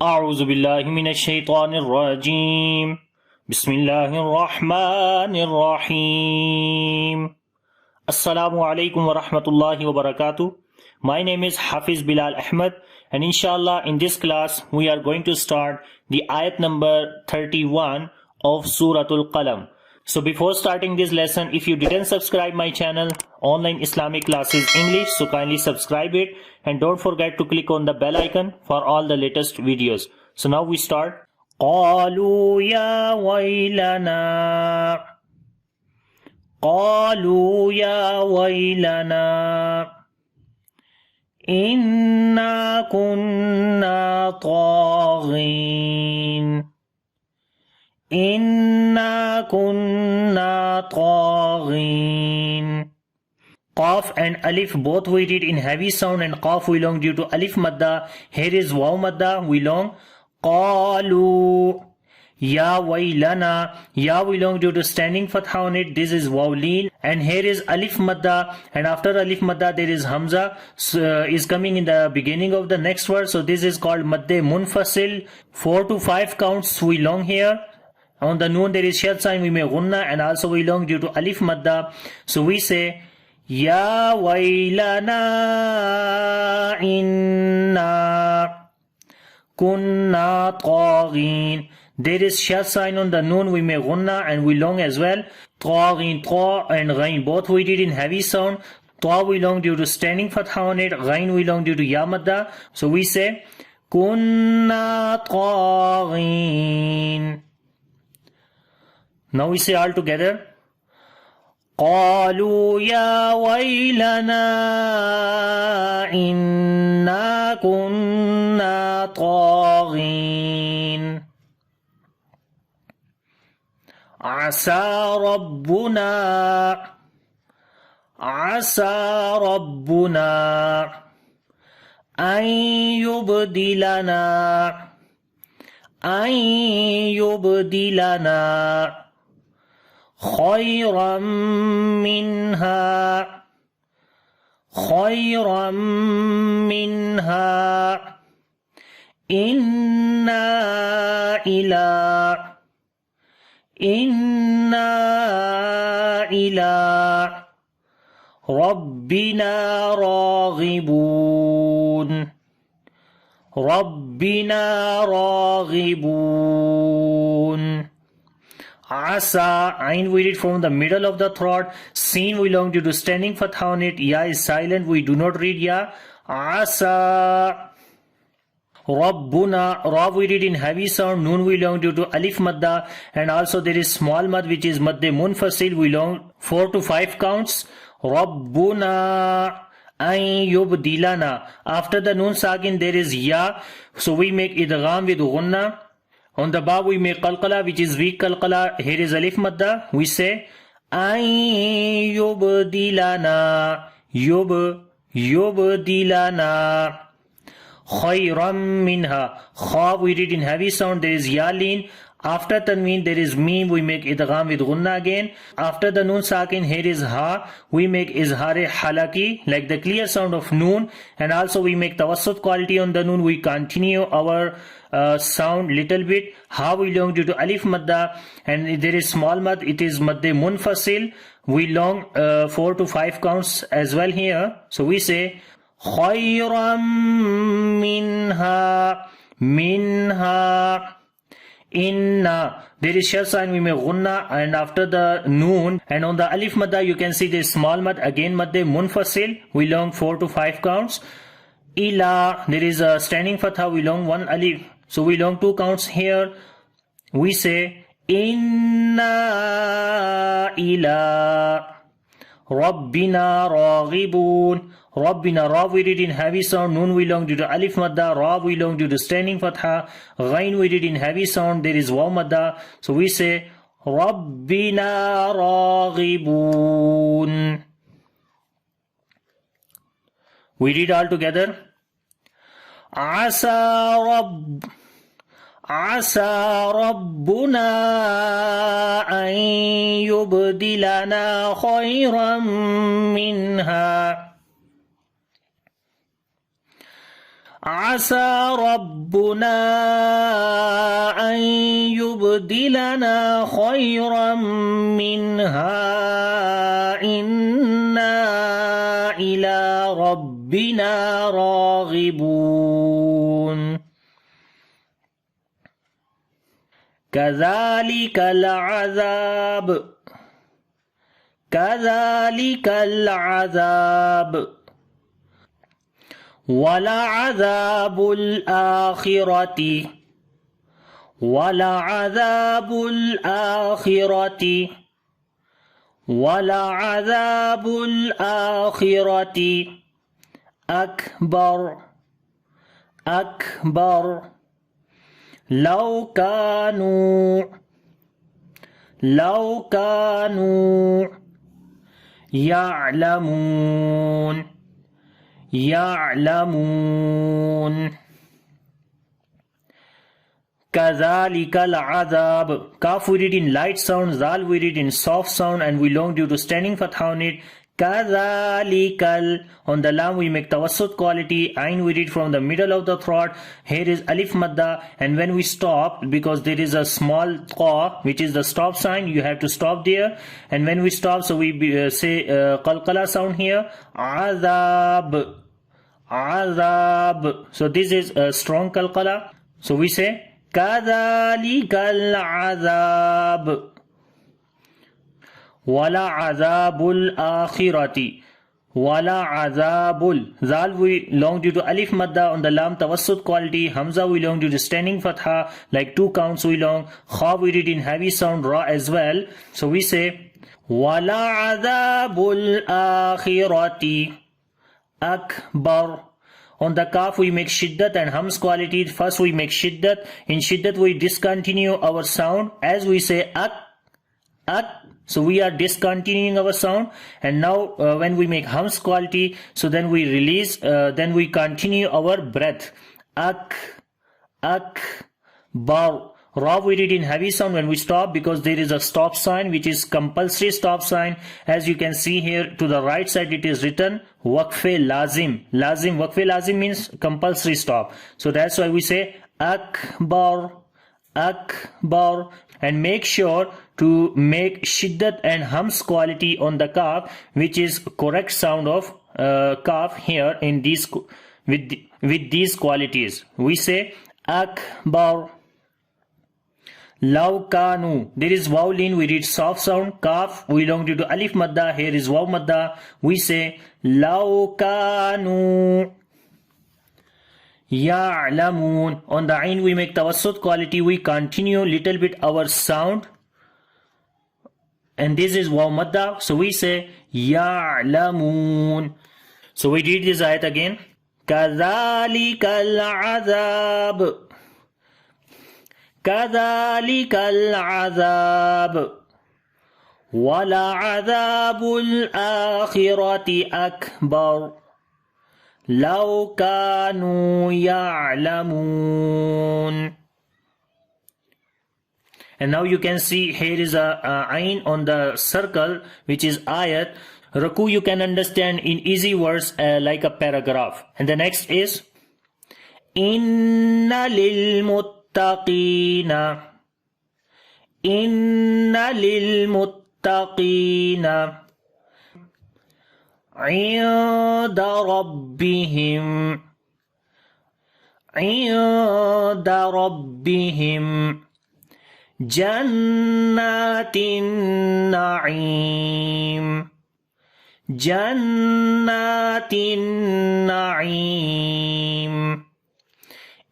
أعوذ بالله من الشيطان الرجيم بسم الله الرحمن الرحيم Assalamu alaikum wa rahmatullahi wa barakatuh. My name is Hafiz Bilal Ahmed, and inshallah in this class we are going to start the ayat number 31 of Suratul Qalam. So before starting this lesson, if you didn't subscribe my channel Online Islamic Classes English, so kindly subscribe it and don't forget to click on the bell icon for all the latest videos. So now we start. قالوا يا ويلنا قالوا يا ويلنا إنا كنا طاغين إنا كنا طاغين. Qaf and Alif both we read in heavy sound, and Qaf we long due to Alif madda. Here is Waw madda we long. Qalu Ya waylana, Ya we long due to standing fatha on it. This is Waw leen, and here is Alif madda, and after Alif madda there is Hamza is coming in the beginning of the next word. So this is called madde munfasil. 4 to 5 counts we long here. On the noon there is shad sign, we may gunna, and also we long due to Alif madda. So we say Ya waylana inna kunna taghin. There is shad sign on the noon, we may gunna, and we long as well. Taghin, ta and ghain both we did in heavy sound. Ta we long due to standing fatha on it. Ghain we long due to ya madda. So we say kunna taghin. Now we say all together. قالوا يا ويلنا إنا كنا طاغين عسى ربنا أن يبدلنا خيرا منها إنا إلى ربنا راغبون. Asa, Ain we read from the middle of the throat. Sin we long due to standing fatha on it. Ya is silent, we do not read ya. Asa. Rabbuna, Ra we read in heavy sound. Noon we long due to Alif madda. And also there is small mad which is madde munfasil. We long 4 to 5 counts. Rabbuna ay yubdilana. After the noon sakin there is ya. So we make idgham with gunna. On the ba we make qalqala, which is weak qalqala. Here is alif madda. We say ay yubdilana yubdilana khayran minha. Kha we read in heavy sound. There is ya leen. After tanween there is mim, we make idgham with gunna again. After the noon sakin here is ha, we make izhar halaki like the clear sound of noon. And also we make tawassut quality on the noon. We continue our sound little bit. Ha we long due to alif madda, and there is small mad, it is madde munfasil. We long 4 to 5 counts as well here. So we say khayran minha Inna. There is shad sign, we make gunna, and after the noon, and on the alif madda you can see this small mad, again madde munfasil. We long 4 to 5 counts. Ila, there is a standing fatha, we long 1 alif. So we long 2 counts here. We say Inna ila Rabbina raghibun. Rabbina, Ra we read in heavy sound. Noon we long due to alif madda. Ra we long due to standing fatha. Ghain we read in heavy sound. There is waw madda. So we say Rabbina raghibun. We read all together. Asa ربنا أن يبدلنا خيرا منها عسى ربنا أن يبدلنا خيرا منها إنا إلى ربنا راغبون كذلك العذاب كذلك العذاب ولعذاب الآخرة ولعذاب الآخرة ولعذاب الآخرة أكبر أكبر لو كانوا يعلمون كذلك العذاب. Kaf we read in light sound, Zal we read in soft sound, and we long due to standing fatha on it. Kadhalikal. On the lam we make tawassut quality. Ain we read from the middle of the throat. Here is alif madda, and when we stop, because there is a small qa which is the stop sign, you have to stop there. And when we stop, so we say qalqala sound here. Azab. Azab. So this is a strong qalqala. So we say kadhalikal azab. Wala azabul akhirati. Wala azabul. Zal we long due to alif madda, on the lam tawassut quality. Hamza we long due to standing fatha, like 2 counts we long. Kha we read in heavy sound, ra as well. So we say wala azabul akhirati akbar. On the kaf we make shiddat and hams quality. First we make shiddat. In shiddat we discontinue our sound as we say ak. So we are discontinuing our sound. And now when we make hams quality, so then we release, then we continue our breath. Ak, bar. Ra we read in heavy sound when we stop, because there is a stop sign which is compulsory stop sign. As you can see here to the right side, it is written waqf lazim. Waqf lazim means compulsory stop. So that's why we say akbar. And make sure to make shiddat and hams quality on the kaf, which is correct sound of kaf here in these with these qualities. We say akbar. Law kanu. There is waw lean, we read soft sound. Kaf we long due to alif madda, here is waw madda. We say law kanu ya'lamun. On the ain we make tawassut quality. We continue little bit our sound, and this is waw madda. So we say ya'lamun. So we read this ayat again. Kadhalikal azab. Kadhalikal azab. Wala azabul akhirati akbar. لو كانوا يعلمون. And now you can see here is a ain on the circle, which is ayat. Ruku you can understand in easy words like a paragraph. And the next is Inna lil muttaqina. Inna lil muttaqina عند ربهم جنات النعيم.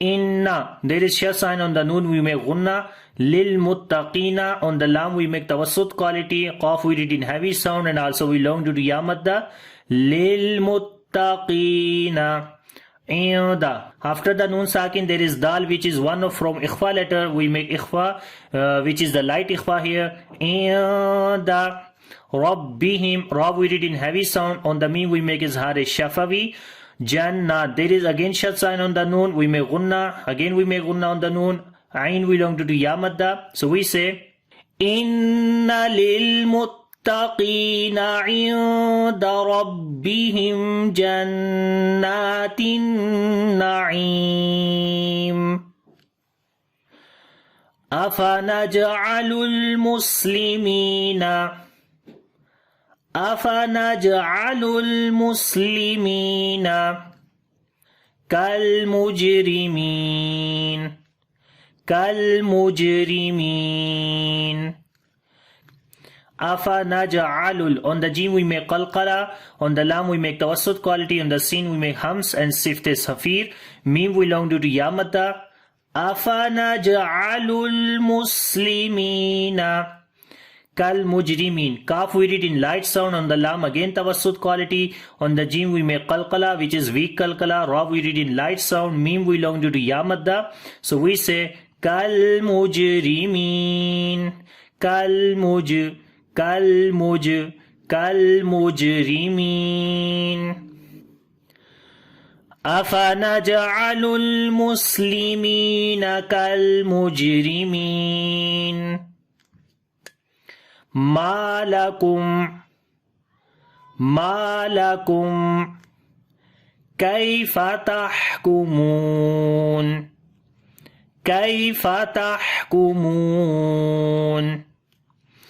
Inna, there is shah sign on the noon, we make gunna. Lil muttaqina, on the lam we make tawassut quality. Qaf we read in heavy sound, and also we long due to ya madda. Lil muttaqina. After the noon sakin there is dal, which is one of from ikhfa letter. We make ikhfa, which is the light ikhfa here. Inda rabbihim. Ra we read in heavy sound. On the mim we make izhar shafawi. Jannah, there is again shad sign on the noon, we make gunna. Again we make gunna on the noon. Ain we long to do ya madda. So we say Inna lil muttaqina للمتقين عند ربهم جنات النعيم أفنجعل المسلمين كالمجرمين أفنجعل. On the jim we make qalqala, on the lam we make tawassut quality, on the sin we make hams and sift safir. Mim we long due to yamadda. أفنجعل المسلمين كالمجرمين. Kaf we read in light sound, on the lam again tawassut quality, on the jim we make qalqala which is weak qalqala, ra we read in light sound, mim we long due to yamadda. So we say كالمجرمين كالمجرمين. أفنجعل المسلمين كالمجرمين ما لكم كيف تحكمون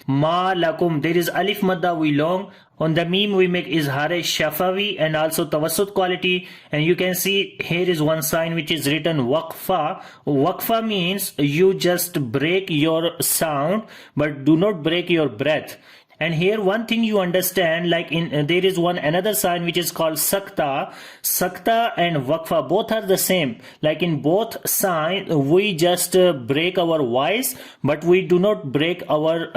Ma lakum. There is alif madda we long. On the meme we make izhar shafawi and also tawassut quality. And you can see here is one sign which is written waqfa. Waqfa means you just break your sound but do not break your breath. And here one thing you understand, like in there is one another sign which is called sakta. Sakta and waqfa both are the same. Like in both sign we just break our voice but we do not break our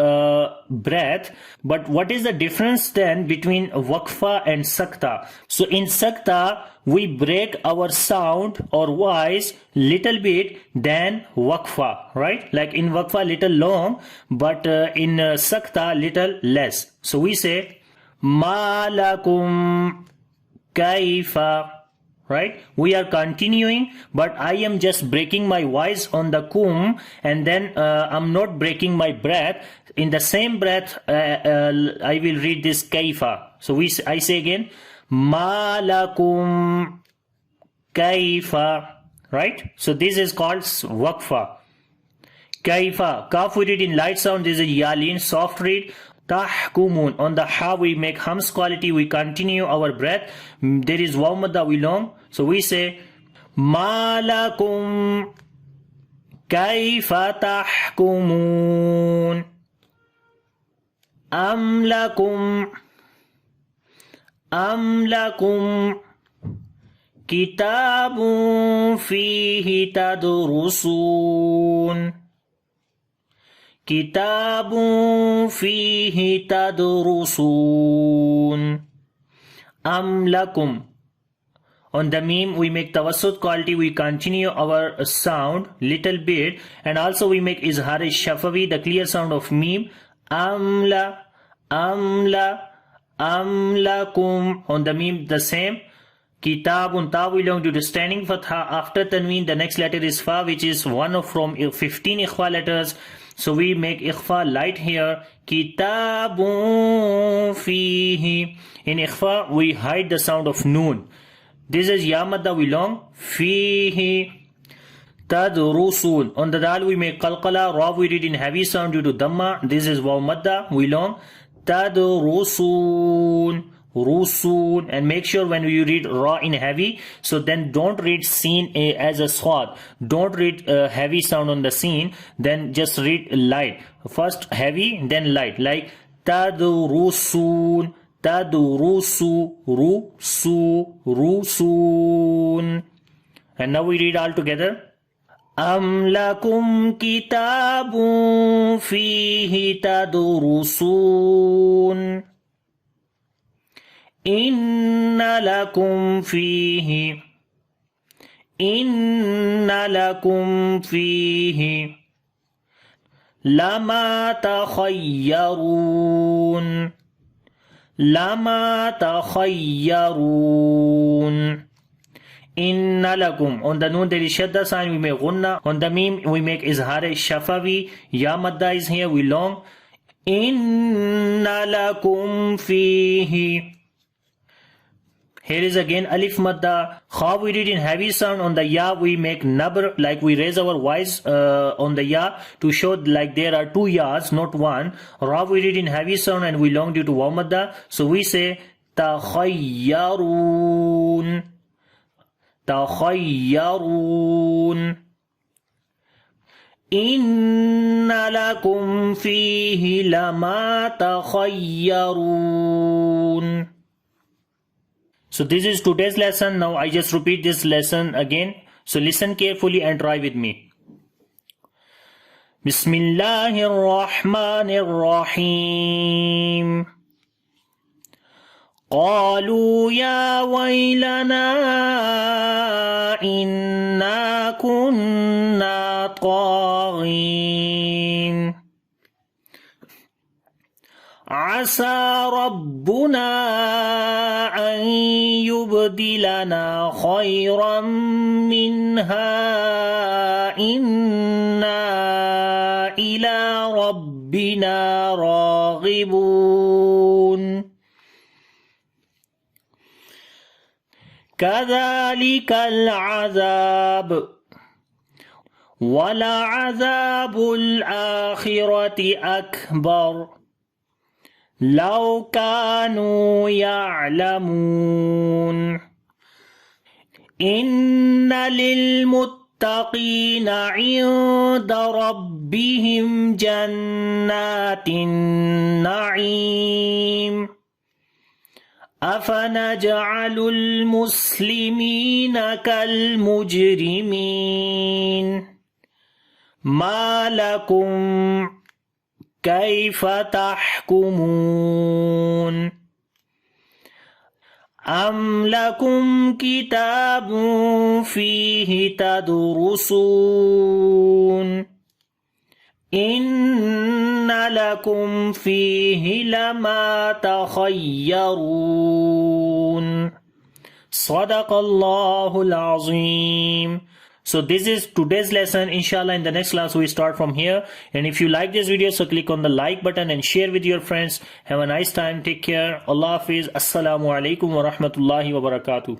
breath. But what is the difference then between waqfa and sakta? So in sakta we break our sound or voice little bit than waqfa, right? Like in waqfa little long, but in sakta little less. So we say ma lakum kaifa, right? We are continuing, but I am just breaking my voice on the kum, and then I'm not breaking my breath. In the same breath I will read this kaifa. So I say again ma lakum kaifa, right? So this is called waqfa. Kaifa. Kaf we read in light sound. This is yalin, soft read. Tahkumun. On the ha we make hams quality. We continue our breath. There is waw madda we long. So we say ma lakum kaifa tahkumun am lakum kitabun fihi tadrusun am lakum. On the meme we make tawassut quality. We continue our sound little bit, and also we make izhar shafawi, the clear sound of meme. Am lakum. On the meme the same. Kitabun, ta we long due to standing fatha. After tanween the next letter is fa, which is one of from 15 ikhfa letters. So we make ikhfa light here. Kitabun fihi. In ikhfa we hide the sound of noon. This is ya madda we long. Fihi tadrusun. On the dal we make qalqala. Ra we read in heavy sound due to dhamma. This is waw madda we long. Tadrusun. Rusun. And make sure when you read ra in heavy, so then don't read seen as a swad. Don't read heavy sound on the seen, then just read light. First heavy, then light. Like tadrusun, rusun. And now we read all together. Am lakum kitabun fihi tadrusun. Inna lakum fihi lama takhayyarun. Inna lakum. On the noon there is shadda sign, we make gunna. On the meme we make izhar shafawi. Ya madda is here, we long. Inna lakum fihi. Here is again alif madda. How we read in heavy sound on the ya, we make nabr, like we raise our voice on the ya to show like there are two yas, not one. Ra we read in heavy sound and we long due to waw madda. So we say takhayyarun. Takhayyarun. Inna lakum fihi lama takhayyarun. So this is today's lesson. Now I just repeat this lesson again. So listen carefully and try with me. Bismillahir Rahmanir Rahim. قالوا يا ويلنا إنا كنا طاغين عسى ربنا أن يبدلنا خيرا منها إنا إلى ربنا راغبون كذلك العذاب ولعذاب الآخرة أكبر لو كانوا يعلمون إن للمتقين عند ربهم جنات النعيم أفنجعل المسلمين كالمجرمين ما لكم كيف تحكمون أم لكم كتاب فيه تدرسون إن لكم فيه لما تخيرون صدق الله العظيم. So this is today's lesson. Inshallah in the next class we start from here. And if you like this video, so click on the like button and share with your friends. Have a nice time. Take care. Allah Hafiz. Assalamu alaikum wa rahmatullahi wa barakatuh.